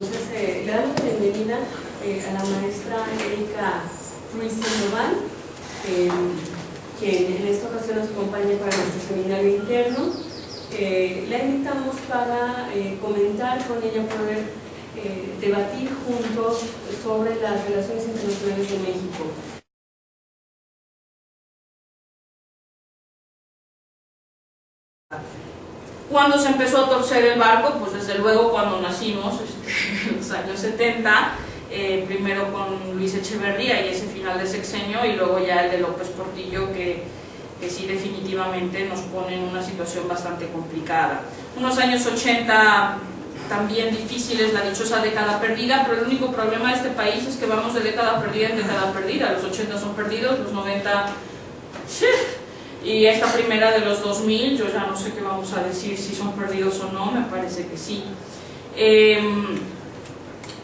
Entonces, le damos la bienvenida a la maestra Erika Ruiz Sandoval, quien en esta ocasión nos acompaña para nuestro seminario interno. La invitamos para comentar con ella, poder debatir juntos sobre las relaciones internacionales de México. Cuando se empezó a torcer el barco, pues desde luego cuando nacimos, en los años 70, primero con Luis Echeverría y ese final de sexenio, y luego ya el de López Portillo, que sí definitivamente nos pone en una situación bastante complicada. Unos años 80 también difíciles, la dichosa década perdida, pero el único problema de este país es que vamos de década perdida en década perdida. Los 80 son perdidos, los 90... y esta primera de los 2000, yo ya no sé qué vamos a decir, si son perdidos o no, me parece que sí.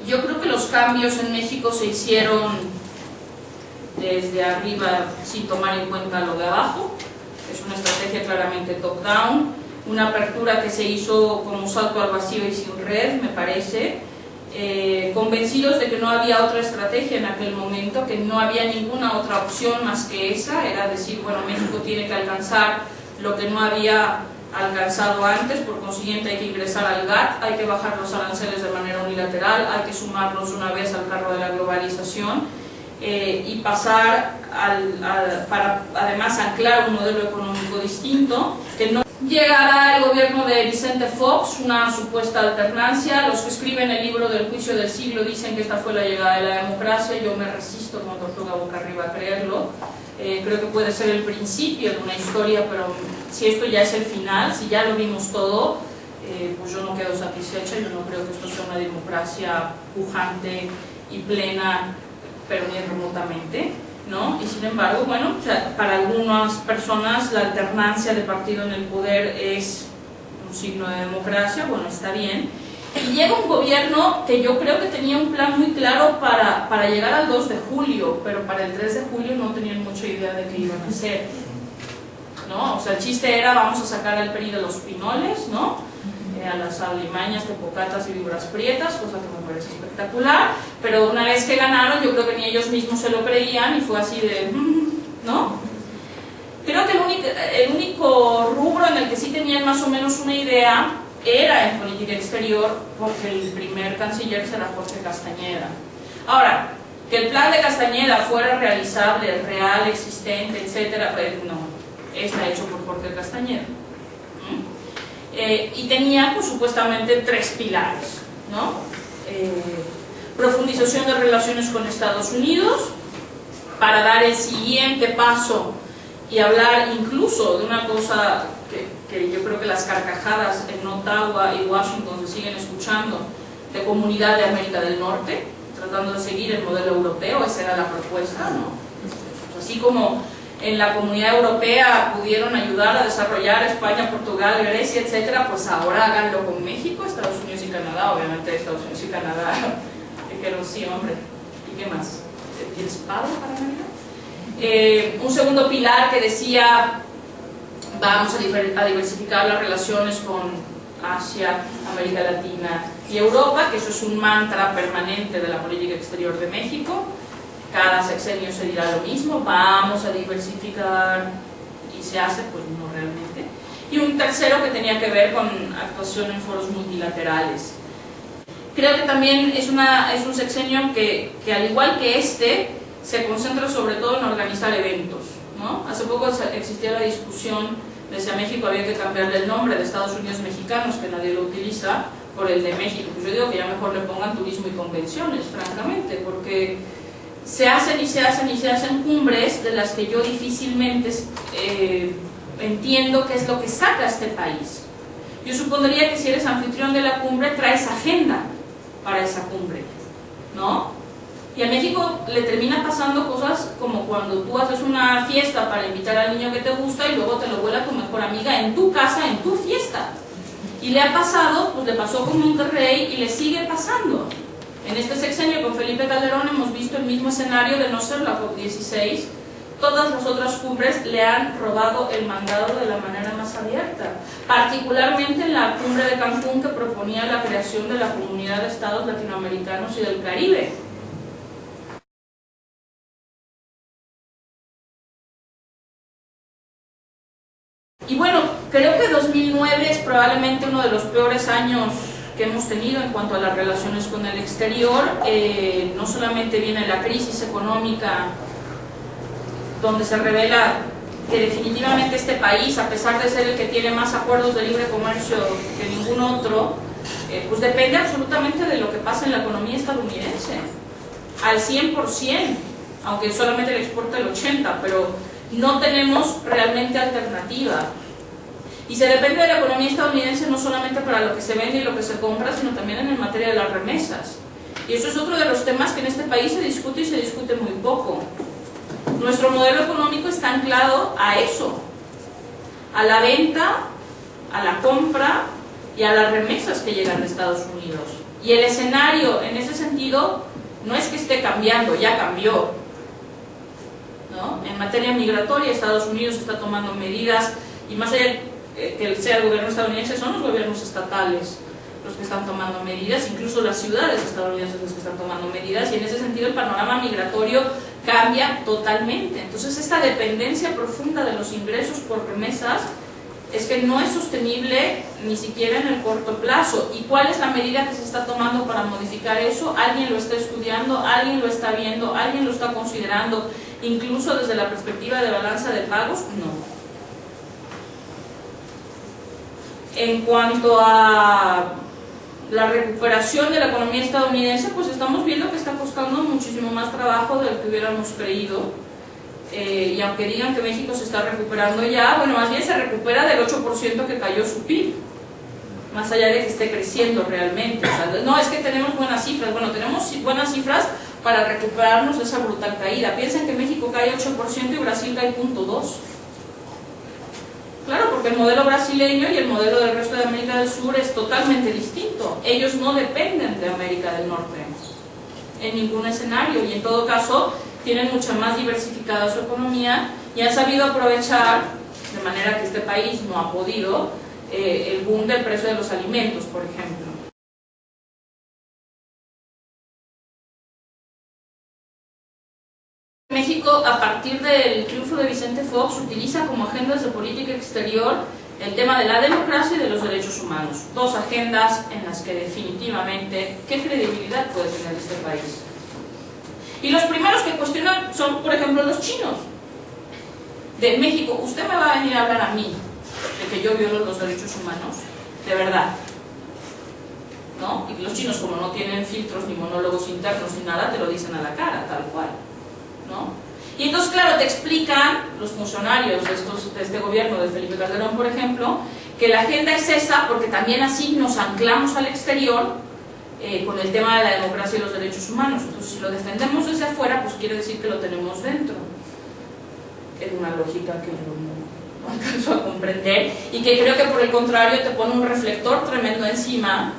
Yo creo que los cambios en México se hicieron desde arriba sin tomar en cuenta lo de abajo. Es una estrategia claramente top-down, una apertura que se hizo como salto al vacío y sin red, me parece. Convencidos de que no había otra estrategia en aquel momento, que no había ninguna otra opción más que esa, era decir, bueno, México tiene que alcanzar lo que no había alcanzado antes, por consiguiente hay que ingresar al GATT, hay que bajar los aranceles de manera unilateral, hay que sumarnos una vez al carro de la globalización y pasar para además anclar un modelo económico distinto, que no llegará el gobierno de Vicente Fox, una supuesta alternancia. Los que escriben el libro del juicio del siglo dicen que esta fue la llegada de la democracia. Yo me resisto como tortuga boca arriba a creerlo. Creo que puede ser el principio de una historia, pero si esto ya es el final, si ya lo vimos todo, pues yo no quedo satisfecha. Yo no creo que esto sea una democracia pujante y plena, pero ni remotamente, ¿no? Y sin embargo, bueno, o sea, para algunas personas la alternancia de partido en el poder es un signo de democracia. Bueno, está bien. Y llega un gobierno que yo creo que tenía un plan muy claro para llegar al 2 de julio, pero para el 3 de julio no tenían mucha idea de qué iban a hacer, ¿no? O sea, el chiste era, vamos a sacar al PRI de los pinoles, ¿no? A las alimañas, tepocatas y víboras prietas, cosa que me parece espectacular, pero una vez que ganaron, yo creo que ni ellos mismos se lo creían y fue así de, ¿no? Creo que el único rubro en el que sí tenían más o menos una idea era en política exterior, porque el primer canciller será Jorge Castañeda. Ahora, que el plan de Castañeda fuera realizable, real, existente, etcétera, pues no, está hecho por Jorge Castañeda. Y tenía, pues, supuestamente 3 pilares, ¿no? Profundización de relaciones con Estados Unidos, para dar el siguiente paso y hablar incluso de una cosa que yo creo que las carcajadas en Ottawa y Washington se siguen escuchando, de Comunidad de América del Norte, tratando de seguir el modelo europeo. Esa era la propuesta, ¿no? Pues así como en la Comunidad Europea pudieron ayudar a desarrollar España, Portugal, Grecia, etcétera, pues ahora háganlo con México, Estados Unidos y Canadá. Obviamente Estados Unidos y Canadá dijeron sí, hombre, ¿y qué más? ¿Tienes pago para América? Un segundo pilar que decía, vamos a diversificar las relaciones con Asia, América Latina y Europa, que eso es un mantra permanente de la política exterior de México. Cada sexenio se dirá lo mismo, vamos a diversificar, y se hace, pues no realmente. Y un tercero que tenía que ver con actuación en foros multilaterales. Creo que también es un sexenio que al igual que este, se concentra sobre todo en organizar eventos, ¿no? Hace poco existía la discusión de si a México había que cambiarle el nombre de Estados Unidos Mexicanos, que nadie lo utiliza, por el de México. Pues yo digo que ya mejor le pongan turismo y convenciones, francamente, porque se hacen y se hacen y se hacen cumbres de las que yo difícilmente entiendo qué es lo que saca a este país. Yo supondría que si eres anfitrión de la cumbre, traes agenda para esa cumbre, ¿no? Y a México le termina pasando cosas como cuando tú haces una fiesta para invitar al niño que te gusta y luego te lo vuela tu mejor amiga en tu casa, en tu fiesta. Y le ha pasado, pues le pasó con Monterrey y le sigue pasando. En este sexenio con Felipe Calderón hemos visto el mismo escenario de no ser la COP16. Todas las otras cumbres le han robado el mandado de la manera más abierta, particularmente en la cumbre de Cancún, que proponía la creación de la Comunidad de Estados Latinoamericanos y del Caribe. Y bueno, creo que 2009 es probablemente uno de los peores años que hemos tenido en cuanto a las relaciones con el exterior. No solamente viene la crisis económica, donde se revela que definitivamente este país, a pesar de ser el que tiene más acuerdos de libre comercio que ningún otro, pues depende absolutamente de lo que pasa en la economía estadounidense, al 100%, aunque solamente le exporta el 80%, pero no tenemos realmente alternativa. Y se depende de la economía estadounidense no solamente para lo que se vende y lo que se compra, sino también en materia de las remesas. Y eso es otro de los temas que en este país se discute y se discute muy poco. Nuestro modelo económico está anclado a eso, a la venta, a la compra y a las remesas que llegan de Estados Unidos. Y el escenario en ese sentido no es que esté cambiando, ya cambió, ¿no? En materia migratoria, Estados Unidos está tomando medidas, y más allá que sea el gobierno estadounidense, son los gobiernos estatales los que están tomando medidas, incluso las ciudades estadounidenses los que están tomando medidas, y en ese sentido el panorama migratorio cambia totalmente. Entonces esta dependencia profunda de los ingresos por remesas es que no es sostenible ni siquiera en el corto plazo. ¿Y cuál es la medida que se está tomando para modificar eso? ¿Alguien lo está estudiando? ¿Alguien lo está viendo? ¿Alguien lo está considerando? Incluso desde la perspectiva de balanza de pagos, no. En cuanto a la recuperación de la economía estadounidense, pues estamos viendo que está costando muchísimo más trabajo del que hubiéramos creído. Y aunque digan que México se está recuperando ya, bueno, más bien se recupera del 8% que cayó su PIB, más allá de que esté creciendo realmente. O sea, no es que tenemos buenas cifras, bueno, tenemos buenas cifras para recuperarnos de esa brutal caída. Piensen que México cae 8% y Brasil cae 0.2%. Claro, porque el modelo brasileño y el modelo del resto de América del Sur es totalmente distinto. Ellos no dependen de América del Norte en ningún escenario, y en todo caso tienen mucha más diversificada su economía y han sabido aprovechar, de manera que este país no ha podido, el boom del precio de los alimentos, por ejemplo. México, a partir del triunfo de Vicente Fox, utiliza como agendas de política exterior el tema de la democracia y de los derechos humanos. Dos agendas en las que definitivamente, ¿qué credibilidad puede tener este país? Y los primeros que cuestionan son, por ejemplo, los chinos. De México, ¿usted me va a venir a hablar a mí de que yo violo los derechos humanos? De verdad, ¿no? Y los chinos, como no tienen filtros ni monólogos internos ni nada, te lo dicen a la cara, tal cual, ¿no? Y entonces, claro, te explican los funcionarios de este gobierno de Felipe Calderón, por ejemplo, que la agenda es esa porque también así nos anclamos al exterior con el tema de la democracia y los derechos humanos. Entonces, si lo defendemos desde afuera, pues quiere decir que lo tenemos dentro. Es una lógica que no alcanzo a comprender, y que creo que por el contrario te pone un reflector tremendo encima,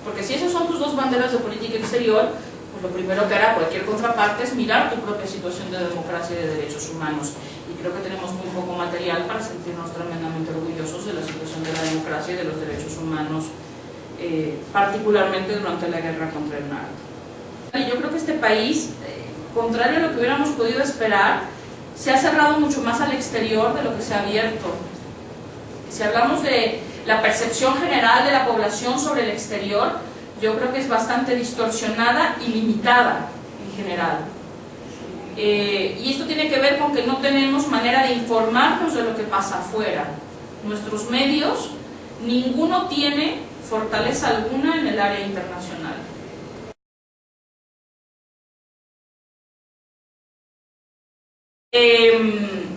porque si esas son tus dos banderas de política exterior, pues lo primero que hará cualquier contraparte es mirar tu propia situación de democracia y de derechos humanos. Y creo que tenemos muy poco material para sentirnos tremendamente orgullosos de la situación de la democracia y de los derechos humanos, particularmente durante la guerra contra el narco. Y yo creo que este país, contrario a lo que hubiéramos podido esperar, se ha cerrado mucho más al exterior de lo que se ha abierto. Si hablamos de la percepción general de la población sobre el exterior, yo creo que es bastante distorsionada y limitada en general. Y esto tiene que ver con que no tenemos manera de informarnos de lo que pasa afuera. Nuestros medios, ninguno tiene fortaleza alguna en el área internacional.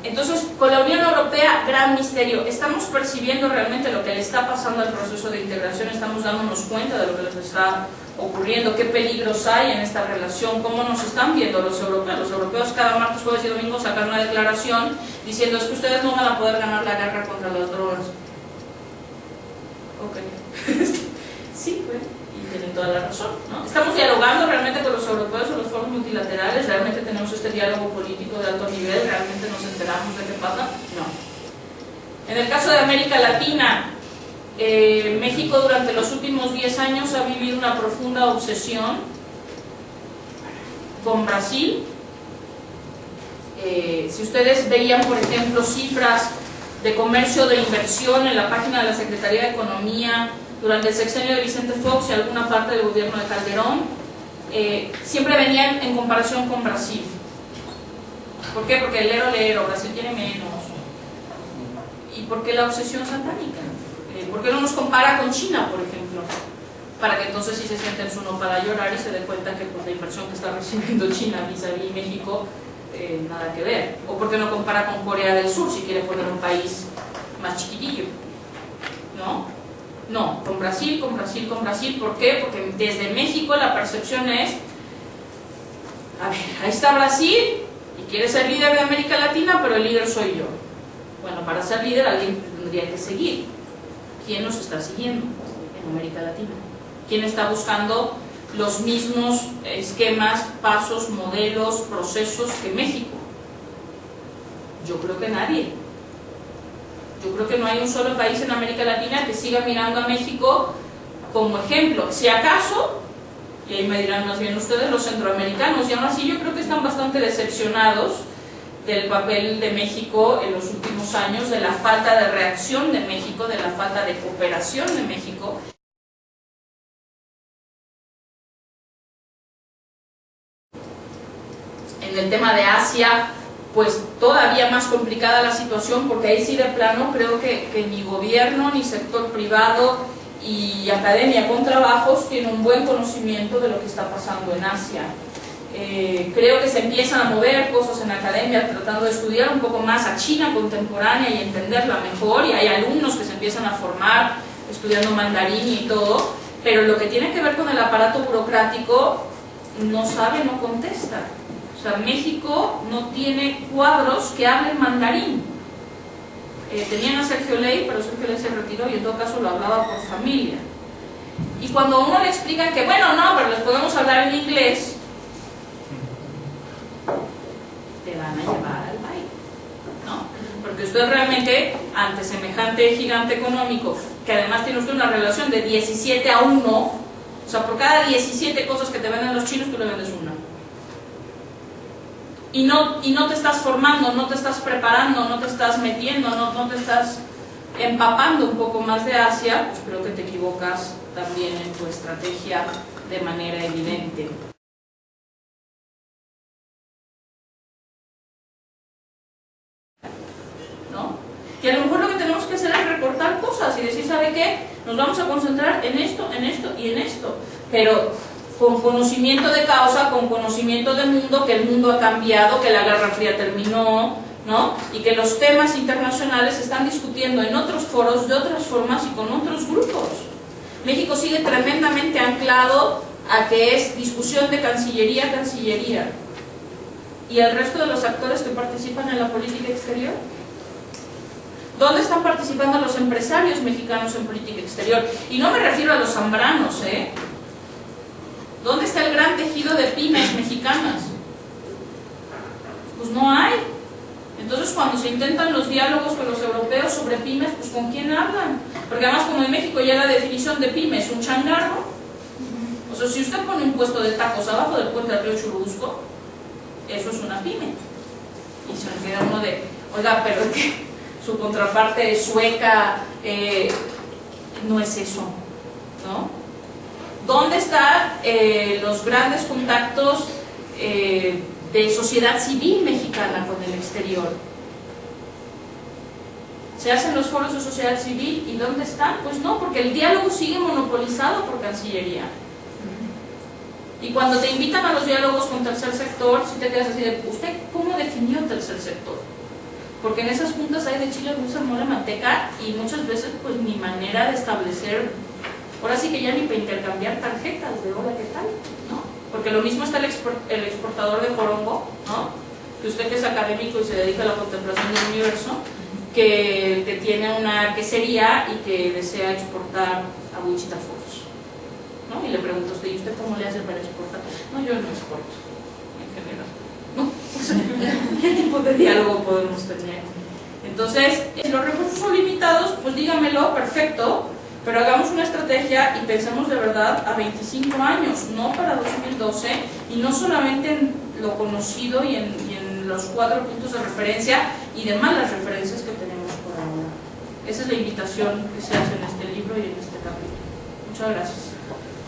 Entonces, con la Unión Europea, gran misterio. Estamos percibiendo realmente lo que le está pasando al proceso de integración, estamos dándonos cuenta de lo que les está ocurriendo, qué peligros hay en esta relación, cómo nos están viendo los europeos. Los europeos cada martes, jueves y domingo sacan una declaración diciendo es que ustedes no van a poder ganar la guerra contra las drogas. Ok. Sí, pues, y tienen toda la razón, ¿no? Estamos dialogando realmente con los europeos en los foros multilaterales, realmente tenemos este diálogo político de alto nivel, realmente nos enteramos de qué pasa, no. En el caso de América Latina, México durante los últimos 10 años ha vivido una profunda obsesión con Brasil. Si ustedes veían, por ejemplo, cifras de comercio de inversión en la página de la Secretaría de Economía durante el sexenio de Vicente Fox y alguna parte del gobierno de Calderón, siempre venían en comparación con Brasil. ¿Por qué? Porque lero, Brasil tiene menos. ¿Y por qué la obsesión satánica? ¿Por qué no nos compara con China, por ejemplo? Para que entonces sí se siente en su nopal a llorar y se dé cuenta que pues, la inversión que está recibiendo China vis-a-vis México, nada que ver. O por qué no compara con Corea del Sur, si quiere poner un país más chiquitillo. ¿No? No, con Brasil. ¿Por qué? Porque desde México la percepción es, a ver, ahí está Brasil y quiere ser líder de América Latina, pero el líder soy yo. Bueno, para ser líder alguien tendría que seguir. ¿Quién nos está siguiendo en América Latina? ¿Quién está buscando los mismos esquemas, pasos, modelos, procesos que México? Yo creo que nadie. Yo creo que no hay un solo país en América Latina que siga mirando a México como ejemplo. Si acaso, y ahí me dirán más bien ustedes, los centroamericanos, y aún así yo creo que están bastante decepcionados del papel de México en los últimos años, de la falta de reacción de México, de la falta de cooperación de México. En el tema de Asia, pues todavía más complicada la situación, porque ahí sí de plano creo que ni gobierno, ni sector privado y academia con trabajos tiene un buen conocimiento de lo que está pasando en Asia. Creo que se empiezan a mover cosas en la academia tratando de estudiar un poco más a China contemporánea y entenderla mejor, y hay alumnos que se empiezan a formar estudiando mandarín y todo, pero lo que tiene que ver con el aparato burocrático no sabe, no contesta. O sea, México no tiene cuadros que hablen mandarín. Tenían a Sergio Ley, pero Sergio Ley se retiró y en todo caso lo hablaba por familia. Y cuando uno le explica que, bueno, no, pero les podemos hablar en inglés, te van a llevar al baile, ¿no? Porque usted realmente, ante semejante gigante económico, que además tiene usted una relación de 17 a 1, o sea, por cada 17 cosas que te venden los chinos, tú le vendes una. Y no te estás formando, no te estás preparando, no te estás metiendo, no te estás empapando un poco más de Asia, pues creo que te equivocas también en tu estrategia de manera evidente. ¿No? Y a lo mejor lo que tenemos que hacer es recortar cosas y decir, ¿sabe qué? Nos vamos a concentrar en esto y en esto. Pero con conocimiento de causa, con conocimiento del mundo, que el mundo ha cambiado, que la Guerra Fría terminó, ¿no? Y que los temas internacionales se están discutiendo en otros foros, de otras formas y con otros grupos. México sigue tremendamente anclado a que es discusión de cancillería a cancillería. ¿Y el resto de los actores que participan en la política exterior? ¿Dónde están participando los empresarios mexicanos en política exterior? Y no me refiero a los zambranos, ¿eh? ¿Dónde está el gran tejido de pymes mexicanas? Pues no hay. Entonces cuando se intentan los diálogos con los europeos sobre pymes, pues ¿con quién hablan? Porque además como en México ya la definición de pyme es un changarro, o sea, si usted pone un puesto de tacos abajo del puente del río Churubusco, eso es una pyme. Y se me queda uno de, oiga, pero es que su contraparte sueca no es eso, ¿no? ¿Dónde están los grandes contactos de sociedad civil mexicana con el exterior? ¿Se hacen los foros de sociedad civil? ¿Y dónde están? Pues no, porque el diálogo sigue monopolizado por Cancillería. Y cuando te invitan a los diálogos con tercer sector, si te quedas así de, ¿usted cómo definió tercer sector? Porque en esas juntas hay de chile, dulce, mole, manteca, y muchas veces pues mi manera de establecer, ahora sí que ya ni para intercambiar tarjetas de hola, ¿qué tal? ¿No? Porque lo mismo está el exportador de jorongo, ¿no? Que usted que es académico y se dedica a la contemplación del universo, que tiene una quesería y que desea exportar a Wichita Falls, ¿no? Y le pregunto a usted, ¿y usted cómo le hace para exportar? No, yo no exporto, en general, ¿no? ¿Qué tipo de diálogo podemos tener? Entonces, si los recursos son limitados, pues dígamelo, perfecto, pero hagamos una estrategia y pensemos de verdad a 25 años, no para 2012, y no solamente en lo conocido y en los 4 puntos de referencia y demás las referencias que tenemos por ahora. Esa es la invitación que se hace en este libro y en este capítulo. Muchas gracias.